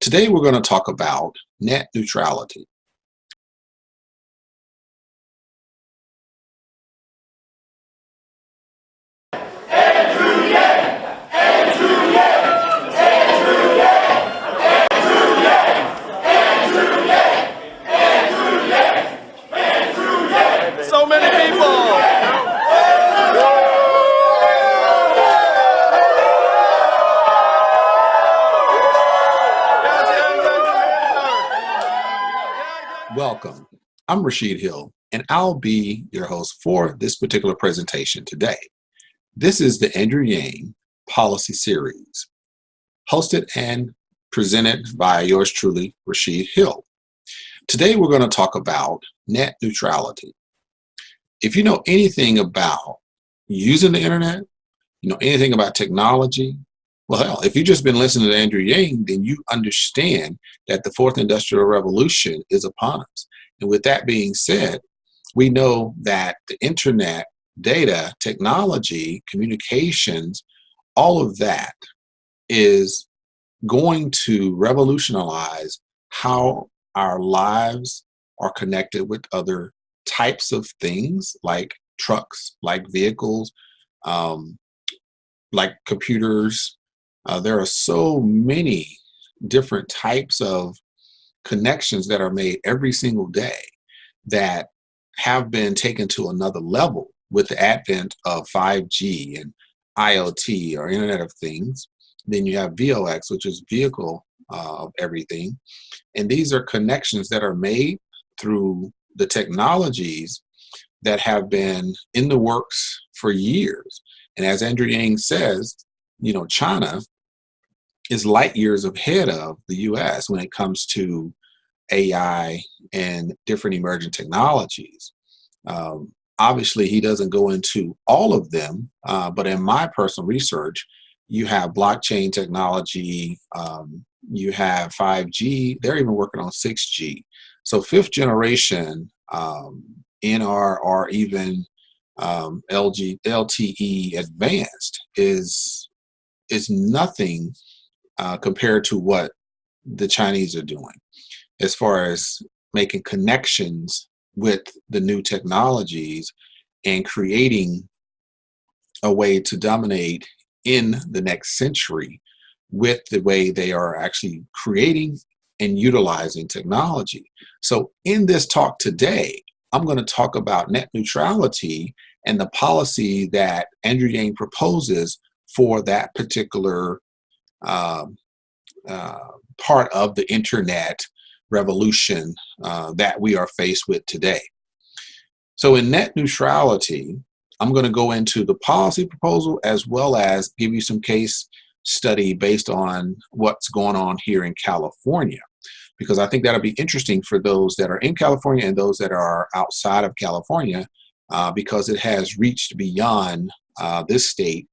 Today we're going to talk about net neutrality. So many people. Welcome. I'm Rashid Hill, and I'll be your host for this particular presentation today. This is the Andrew Yang Policy Series, hosted and presented by yours truly, Rashid Hill. Today we're going to talk about net neutrality. If you know anything about using the internet, you know anything about technology, well, hell, if you've just been listening to Andrew Yang, then you understand that the fourth industrial revolution is upon us. And with that being said, we know that the internet, data, technology, communications, all of that is going to revolutionize how our lives are connected with other types of things like trucks, like vehicles, like computers. There are so many different types of connections that are made every single day that have been taken to another level with the advent of 5G and IoT, or Internet of Things. Then you have VOX, which is vehicle of everything. And these are connections that are made through the technologies that have been in the works for years. And as Andrew Yang says, you know, China is light years ahead of the US when it comes to AI and different emerging technologies. Obviously, he doesn't go into all of them, but in my personal research, you have blockchain technology, you have 5G, they're even working on 6G. So fifth generation NR or even LTE advanced is nothing compared to what the Chinese are doing as far as making connections with the new technologies and creating a way to dominate in the next century with the way they are actually creating and utilizing technology. So in this talk today, I'm going to talk about net neutrality and the policy that Andrew Yang proposes for that particular part of the internet revolution that we are faced with today. So in net neutrality, I'm going to go into the policy proposal as well as give you some case study based on what's going on here in California, because I think that'll be interesting for those that are in California and those that are outside of California, because it has reached beyond this state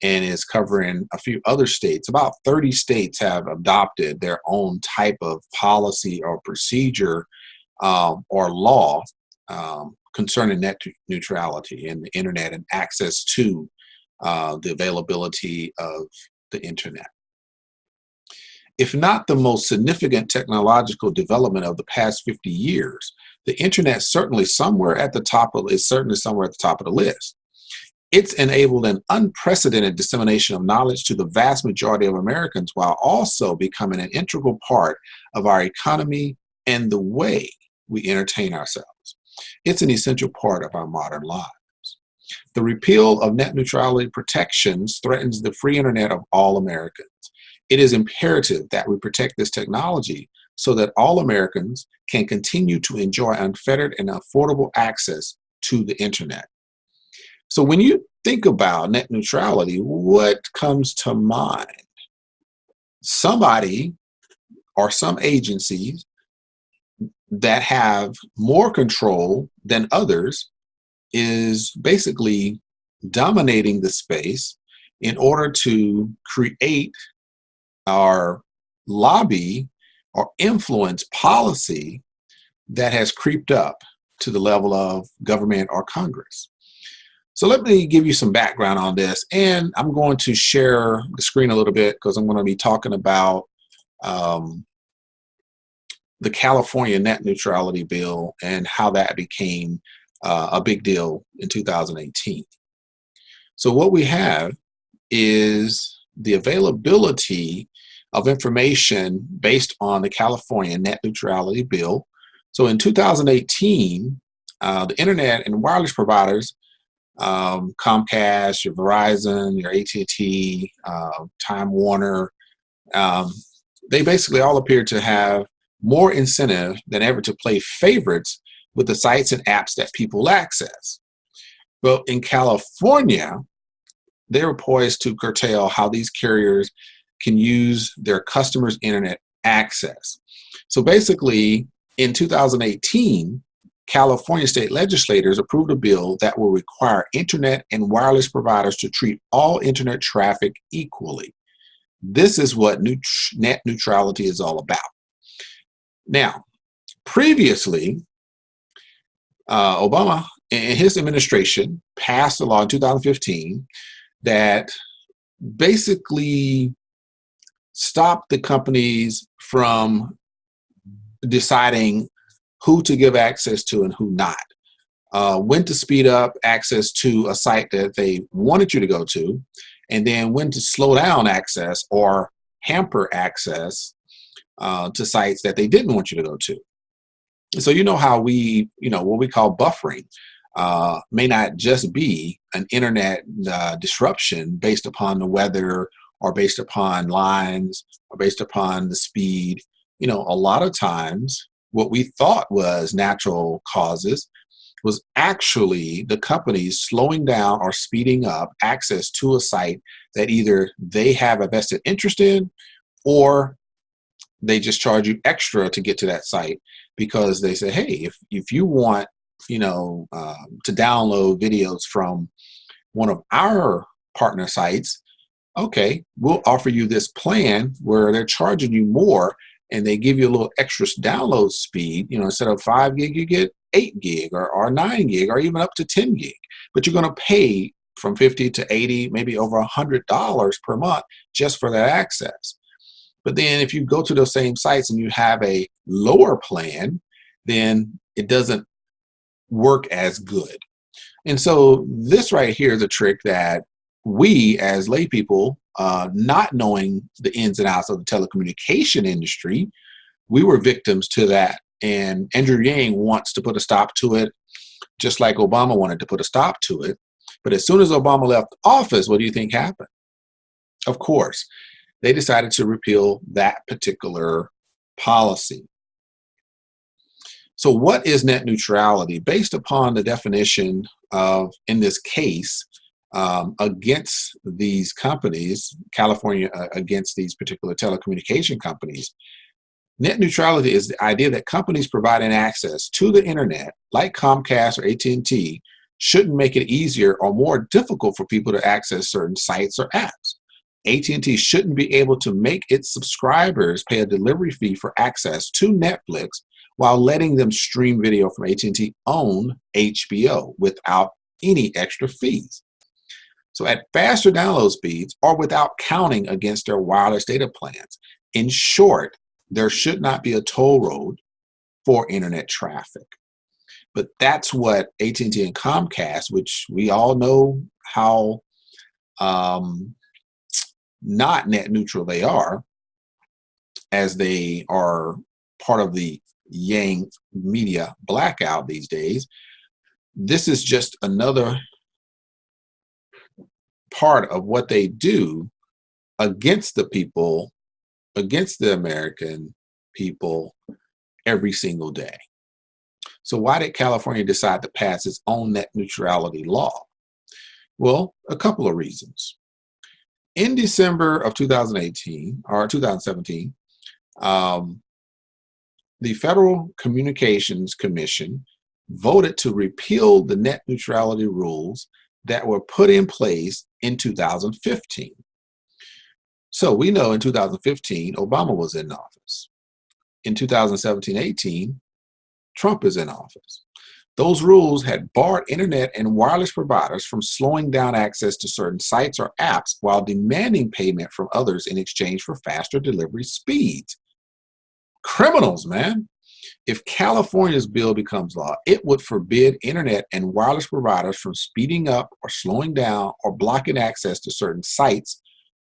and is covering a few other states. About 30 states have adopted their own type of policy or procedure or law concerning net neutrality and the internet and access to the availability of the internet. If not the most significant technological development of the past 50 years, the internet is certainly somewhere at the top of the list. It's enabled an unprecedented dissemination of knowledge to the vast majority of Americans while also becoming an integral part of our economy and the way we entertain ourselves. It's an essential part of our modern lives. The repeal of net neutrality protections threatens the free internet of all Americans. It is imperative that we protect this technology so that all Americans can continue to enjoy unfettered and affordable access to the internet. So when you think about net neutrality, what comes to mind? Somebody or some agencies that have more control than others is basically dominating the space in order to create or lobby or influence policy that has creeped up to the level of government or Congress. So let me give you some background on this, and I'm going to share the screen a little bit because I'm going to be talking about the California net neutrality bill and how that became a big deal in 2018. So what we have is the availability of information based on the California net neutrality bill. So in 2018, the internet and wireless providers, Comcast, your Verizon, your AT&T, Time Warner, they basically all appear to have more incentive than ever to play favorites with the sites and apps that people access. But in California, they were poised to curtail how these carriers can use their customers' internet access. So basically, in 2018, California state legislators approved a bill that will require internet and wireless providers to treat all internet traffic equally. This is what net neutrality is all about. Now, previously, Obama and his administration passed a law in 2015 that basically stopped the companies from deciding who to give access to and who not. When to speed up access to a site that they wanted you to go to, and then when to slow down access or hamper access to sites that they didn't want you to go to. So you know how what we call buffering may not just be an internet disruption based upon the weather or based upon lines or based upon the speed. A lot of times what we thought was natural causes was actually the companies slowing down or speeding up access to a site that either they have a vested interest in or they just charge you extra to get to that site because they say, hey, if you want, to download videos from one of our partner sites, okay, we'll offer you this plan where they're charging you more and they give you a little extra download speed. Instead of 5 gig, you get 8 gig or 9 gig or even up to 10 gig. But you're going to pay from 50 to 80, maybe over $100 per month just for that access. But then if you go to those same sites and you have a lower plan, then it doesn't work as good. And so this right here is a trick that we as lay people, not knowing the ins and outs of the telecommunication industry, we were victims to that. And Andrew Yang wants to put a stop to it, just like Obama wanted to put a stop to it. But as soon as Obama left office, what do you think happened? Of course, they decided to repeal that particular policy. So what is net neutrality? Based upon the definition of, in this case, against these companies, California against these particular telecommunication companies, net neutrality is the idea that companies providing access to the internet, like Comcast or AT&T, shouldn't make it easier or more difficult for people to access certain sites or apps. AT&T shouldn't be able to make its subscribers pay a delivery fee for access to Netflix while letting them stream video from AT&T owned HBO without any extra fees. So at faster download speeds or without counting against their wireless data plans. In short, there should not be a toll road for internet traffic. But that's what AT&T and Comcast, which we all know how not net neutral they are, as they are part of the Yang media blackout these days. This is just another part of what they do against the people, against the American people every single day. So why did California decide to pass its own net neutrality law? Well, a couple of reasons. In December of 2018 or 2017, the Federal Communications Commission voted to repeal the net neutrality rules that were put in place in 2015. So we know in 2015, Obama was in office. In 2017-18, Trump is in office. Those rules had barred internet and wireless providers from slowing down access to certain sites or apps while demanding payment from others in exchange for faster delivery speeds. criminals, man. If California's bill becomes law, it would forbid internet and wireless providers from speeding up or slowing down or blocking access to certain sites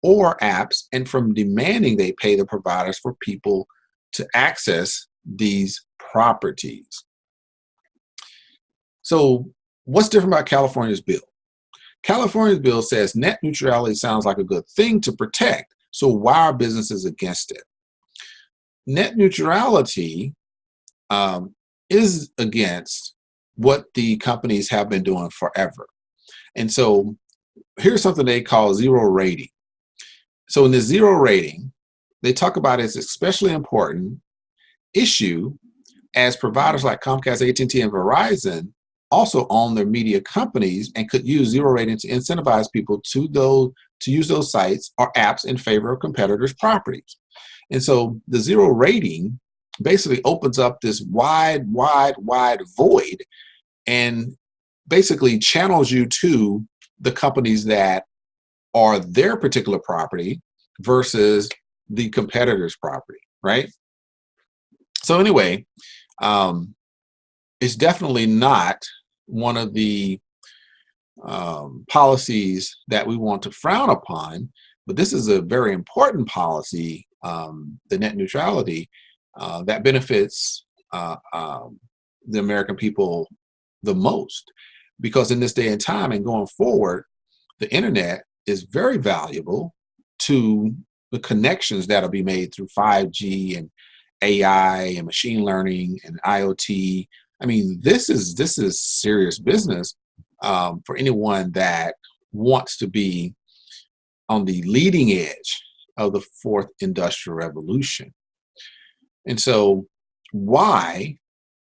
or apps, and from demanding they pay the providers for people to access these properties. So what's different about California's bill? California's bill says net neutrality sounds like a good thing to protect, so why are businesses against it? Net neutrality is against what the companies have been doing forever. And so here's something they call zero rating. So in the zero rating, they talk about it's especially important issue as providers like Comcast, AT&T, and Verizon also own their media companies and could use zero rating to incentivize people to use those sites or apps in favor of competitors' properties. And so the zero rating basically opens up this wide void and basically channels you to the companies that are their particular property versus the competitor's property, right? So anyway, it's definitely not one of the policies that we want to frown upon, but this is a very important policy, the net neutrality, that benefits the American people the most. Because in this day and time and going forward, the internet is very valuable to the connections that'll be made through 5G and AI and machine learning and IoT. I mean, this is serious business for anyone that wants to be on the leading edge of the fourth industrial revolution. And so why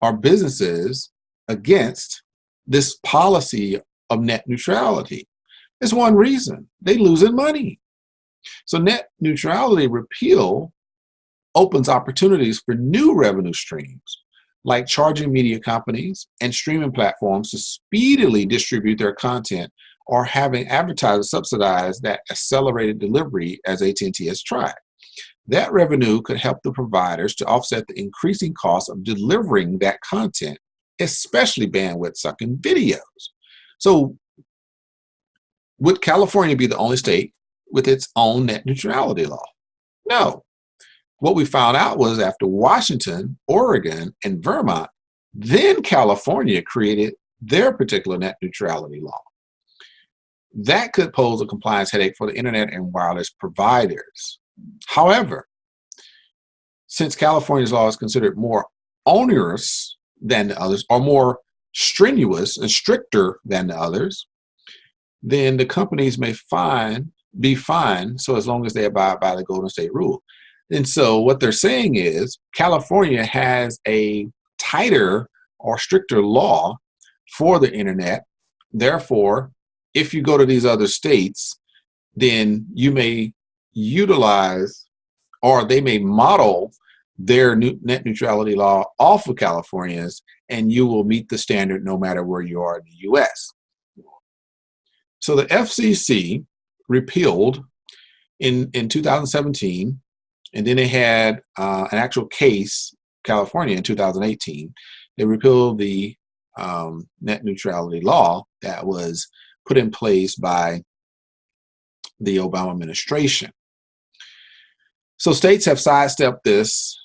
are businesses against this policy of net neutrality? There's one reason: they losing money. So net neutrality repeal opens opportunities for new revenue streams, like charging media companies and streaming platforms to speedily distribute their content, or having advertisers subsidize that accelerated delivery as AT&T has tried. That revenue could help the providers to offset the increasing cost of delivering that content, especially bandwidth-sucking videos. So would California be the only state with its own net neutrality law? No. What we found out was after Washington, Oregon, and Vermont, then California created their particular net neutrality law. That could pose a compliance headache for the internet and wireless providers. However, since California's law is considered more onerous than the others, or more strenuous and stricter than the others, then the companies may be fined, so as long as they abide by the Golden State Rule. And so what they're saying is California has a tighter or stricter law for the internet. Therefore, if you go to these other states, then you may utilize, or they may model their net neutrality law off of California's, and you will meet the standard no matter where you are in the US. So the FCC repealed in 2017, and then they had an actual case, California, in 2018. They repealed the net neutrality law that was put in place by the Obama administration. So states have sidestepped this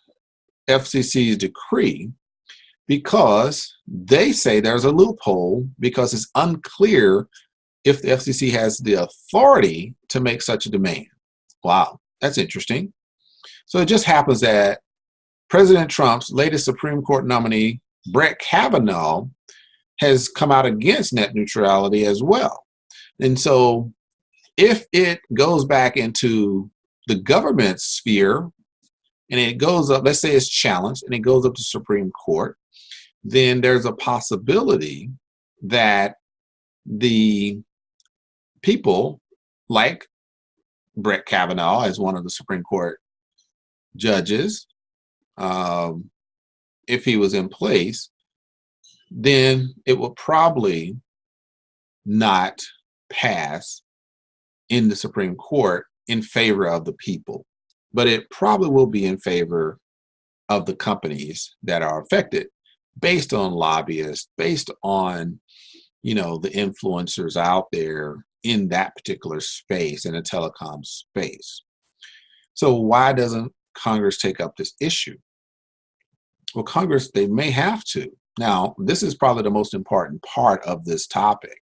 FCC's decree because they say there's a loophole because it's unclear if the FCC has the authority to make such a demand. Wow, that's interesting. So it just happens that President Trump's latest Supreme Court nominee, Brett Kavanaugh, has come out against net neutrality as well. And so if it goes back into the government sphere and it goes up, let's say it's challenged and it goes up to Supreme Court, then there's a possibility that the people like Brett Kavanaugh as one of the Supreme Court judges, if he was in place, then it will probably not pass in the Supreme Court in favor of the people, but it probably will be in favor of the companies that are affected based on lobbyists, based on, the influencers out there in that particular space, in the telecom space. So why doesn't Congress take up this issue? Well, Congress, they may have to. Now, this is probably the most important part of this topic.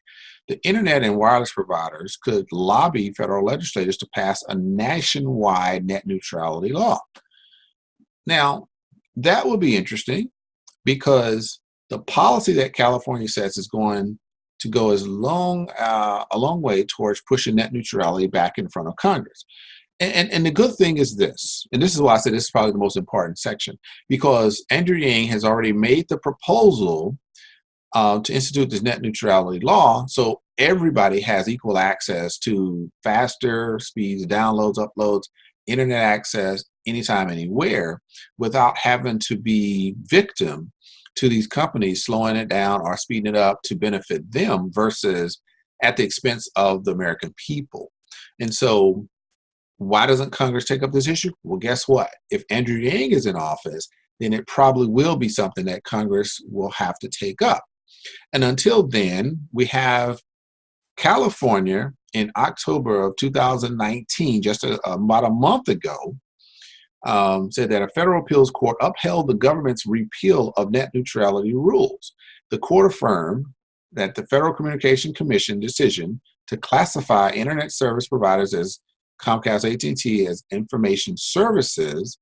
The internet and wireless providers could lobby federal legislators to pass a nationwide net neutrality law. Now, that will be interesting because the policy that California sets is going to go a long way towards pushing net neutrality back in front of Congress. And the good thing is this, and this is why I say this is probably the most important section, because Andrew Yang has already made the proposal to institute this net neutrality law, so everybody has equal access to faster speeds, downloads, uploads, internet access, anytime, anywhere, without having to be victim to these companies slowing it down or speeding it up to benefit them versus at the expense of the American people. And so why doesn't Congress take up this issue? Well, guess what? If Andrew Yang is in office, then it probably will be something that Congress will have to take up. And until then, we have California in October of 2019, just about a month ago, said that a federal appeals court upheld the government's repeal of net neutrality rules. The court affirmed that the Federal Communication Commission decision to classify internet service providers as Comcast, AT&T as information services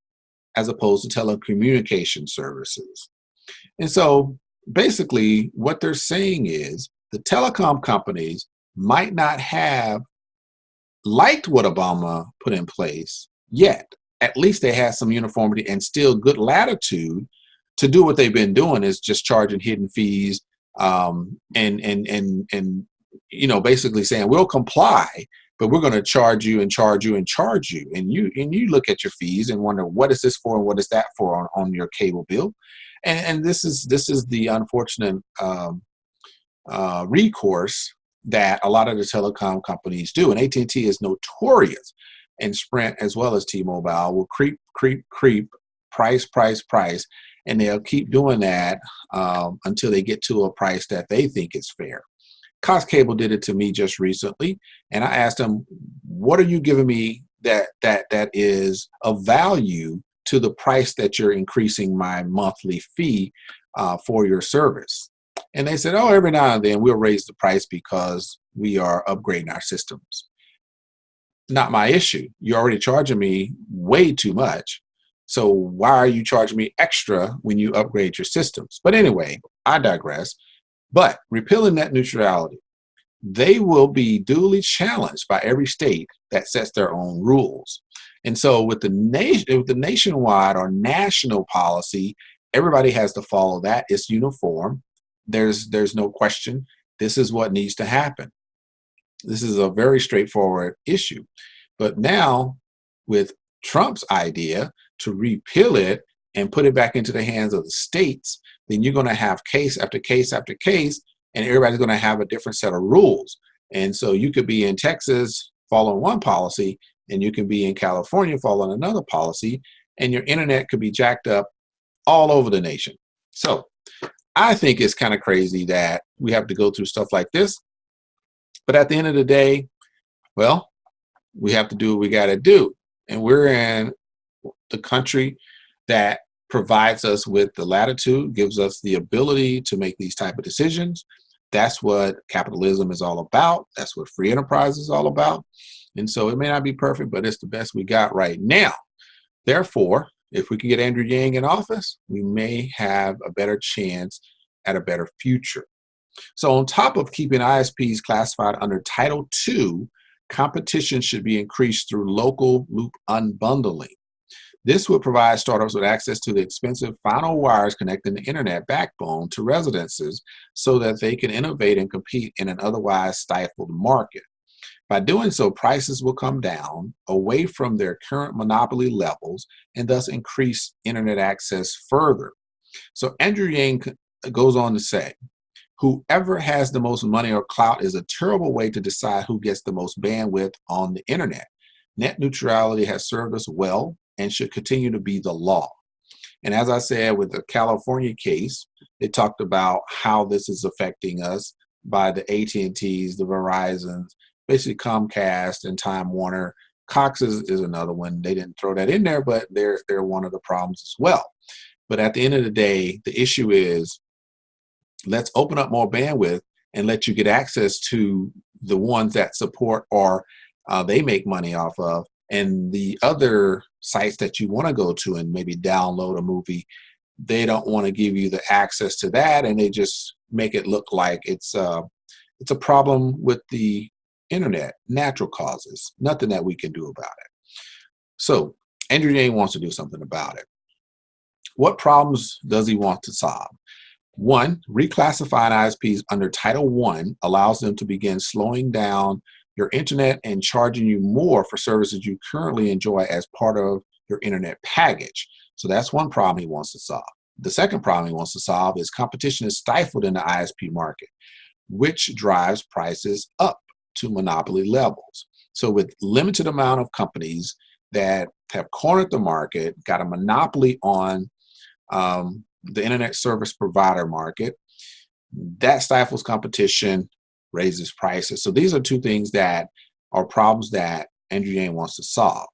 as opposed to telecommunication services. And so basically what they're saying is the telecom companies might not have liked what Obama put in place yet. At least they had some uniformity and still good latitude to do what they've been doing, is just charging hidden fees, and basically saying we'll comply, but we're going to charge you and charge you and charge you, and you look at your fees and wonder what is this for and what is that for on your cable bill, and this is the unfortunate recourse that a lot of the telecom companies do, and AT&T is notorious, and Sprint as well as T-Mobile will creep, price, and they'll keep doing that until they get to a price that they think is fair. Cox Cable did it to me just recently, and I asked them, "What are you giving me that is of value to the price that you're increasing my monthly fee for your service?" And they said, "Oh, every now and then we'll raise the price because we are upgrading our systems." Not my issue. You're already charging me way too much. So why are you charging me extra when you upgrade your systems? But anyway, I digress. But repealing net neutrality, they will be duly challenged by every state that sets their own rules. And so with the nationwide or national policy, everybody has to follow that. It's uniform. There's no question. This is what needs to happen. This is a very straightforward issue. But now with Trump's idea to repeal it and put it back into the hands of the states, then you're going to have case after case after case, and everybody's going to have a different set of rules. And so you could be in Texas following one policy, and you can be in California following another policy, and your internet could be jacked up all over the nation. So I think it's kind of crazy that we have to go through stuff like this. But at the end of the day, well, we have to do what we got to do. And we're in the country that provides us with the latitude, gives us the ability to make these type of decisions. That's what capitalism is all about. That's what free enterprise is all about. And so it may not be perfect, but it's the best we got right now. Therefore, if we can get Andrew Yang in office, we may have a better chance at a better future. So on top of keeping ISPs classified under Title II, competition should be increased through local loop unbundling. This would provide startups with access to the expensive final wires connecting the internet backbone to residences so that they can innovate and compete in an otherwise stifled market. By doing so, prices will come down away from their current monopoly levels and thus increase internet access further. So Andrew Yang goes on to say, whoever has the most money or clout is a terrible way to decide who gets the most bandwidth on the internet. Net neutrality has served us well and should continue to be the law. And as I said, with the California case, it talked about how this is affecting us by the AT&Ts, the Verizons, basically Comcast and Time Warner. Cox is another one. They didn't throw that in there, but they're one of the problems as well. But at the end of the day, the issue is, let's open up more bandwidth and let you get access to the ones that support or they make money off of, and the other sites that you want to go to and maybe download a movie, they don't want to give you the access to that, and they just make it look like it's a problem with the internet, natural causes, nothing that we can do about it. So Andrew Yang wants to do something about it. What problems does he want to solve? One, reclassifying ISPs under Title I allows them to begin slowing down your internet and charging you more for services you currently enjoy as part of your internet package. So that's one problem he wants to solve. The second problem he wants to solve is competition is stifled in the ISP market, which drives prices up to monopoly levels. So with limited amount of companies that have cornered the market, got a monopoly on the internet service provider market, that stifles competition, raises prices. So these are two things that are problems that Andrew Yang wants to solve.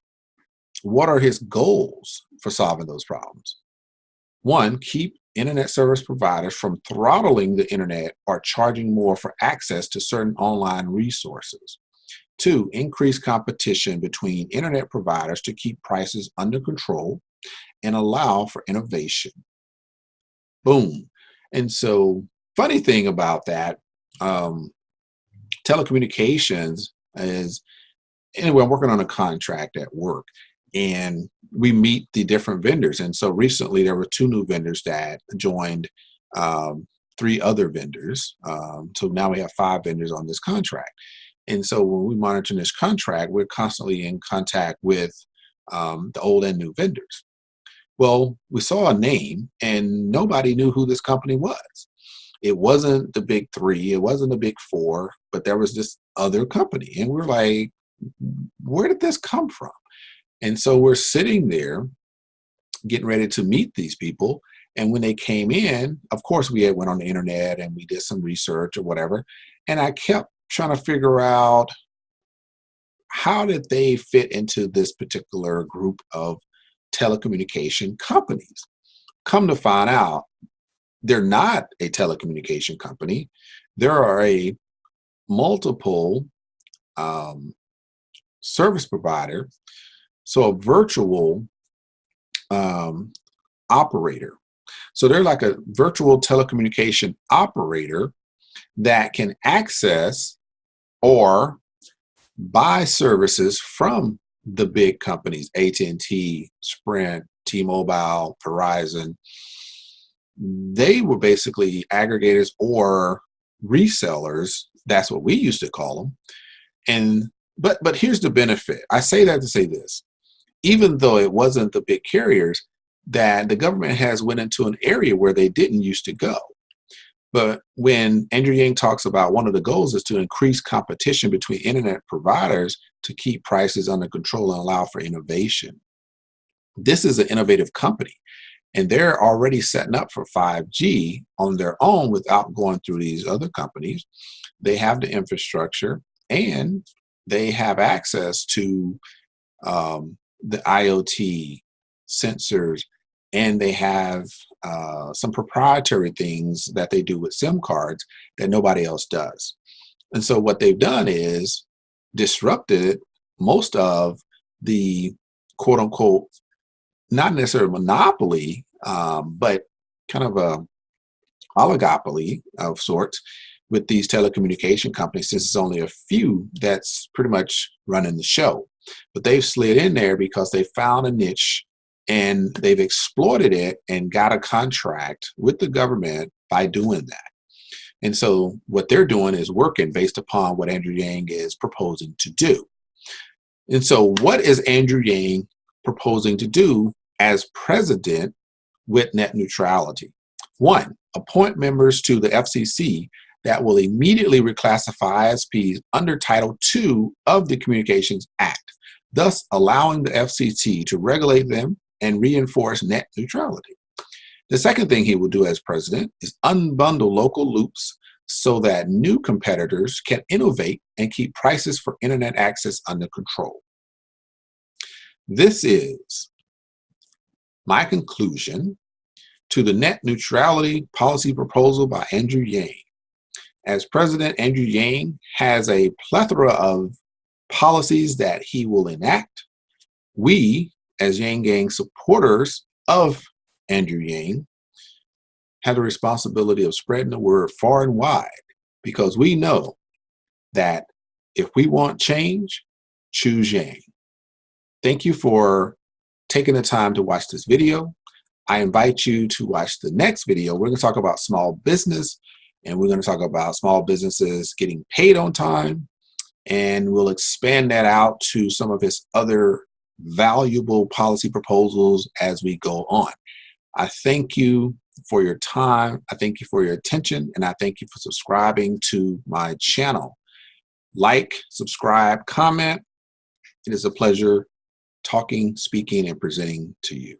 What are his goals for solving those problems? One, keep internet service providers from throttling the internet or charging more for access to certain online resources. Two, increase competition between internet providers to keep prices under control and allow for innovation. Boom. And so, funny thing about that, telecommunications is, anyway, I'm working on a contract at work, and we meet the different vendors. And so recently there were 2 new vendors that joined 3 other vendors. So now we have 5 vendors on this contract. And so when we monitor this contract, we're constantly in contact with the old and new vendors. Well, we saw a name and nobody knew who this company was. It wasn't the big 3, it wasn't the big 4, but there was this other company. And we're like, where did this come from? And so we're sitting there getting ready to meet these people. And when they came in, of course, we had went on the internet and we did some research or whatever. And I kept trying to figure out, how did they fit into this particular group of telecommunication companies? Come to find out, they're not a telecommunication company. There are a multiple service provider, so a virtual operator. So they're like a virtual telecommunication operator that can access or buy services from the big companies, AT&T, Sprint, T-Mobile, Verizon. They were basically aggregators or resellers. That's what we used to call them. And but here's the benefit. I say that to say this. Even though it wasn't the big carriers, that the government has went into an area where they didn't used to go. But when Andrew Yang talks about one of the goals is to increase competition between internet providers to keep prices under control and allow for innovation. This is an innovative company, and they're already setting up for 5G on their own without going through these other companies. They have the infrastructure and they have access to the IoT sensors, and they have some proprietary things that they do with SIM cards that nobody else does. And so what they've done is disrupted most of the quote unquote, not necessarily monopoly, but kind of a oligopoly of sorts with these telecommunication companies, since it's only a few that's pretty much running the show. But they've slid in there because they found a niche and they've exploited it and got a contract with the government by doing that. And so what they're doing is working based upon what Andrew Yang is proposing to do. And so what is Andrew Yang proposing to do as president with net neutrality? One, appoint members to the FCC that will immediately reclassify ISPs under Title II of the Communications Act, thus allowing the FCC to regulate them and reinforce net neutrality. The second thing he will do as president is unbundle local loops so that new competitors can innovate and keep prices for internet access under control. This is my conclusion to the net neutrality policy proposal by Andrew Yang. As president, Andrew Yang has a plethora of policies that he will enact. We, as Yang Gang supporters of Andrew Yang, have the responsibility of spreading the word far and wide, because we know that if we want change, choose Yang. Thank you for taking the time to watch this video. I invite you to watch the next video. We're going to talk about small business, and we're going to talk about small businesses getting paid on time, and we'll expand that out to some of his other valuable policy proposals as we go on. I thank you for your time. I thank you for your attention, and I thank you for subscribing to my channel. Like, subscribe, comment. It is a pleasure talking, speaking, and presenting to you.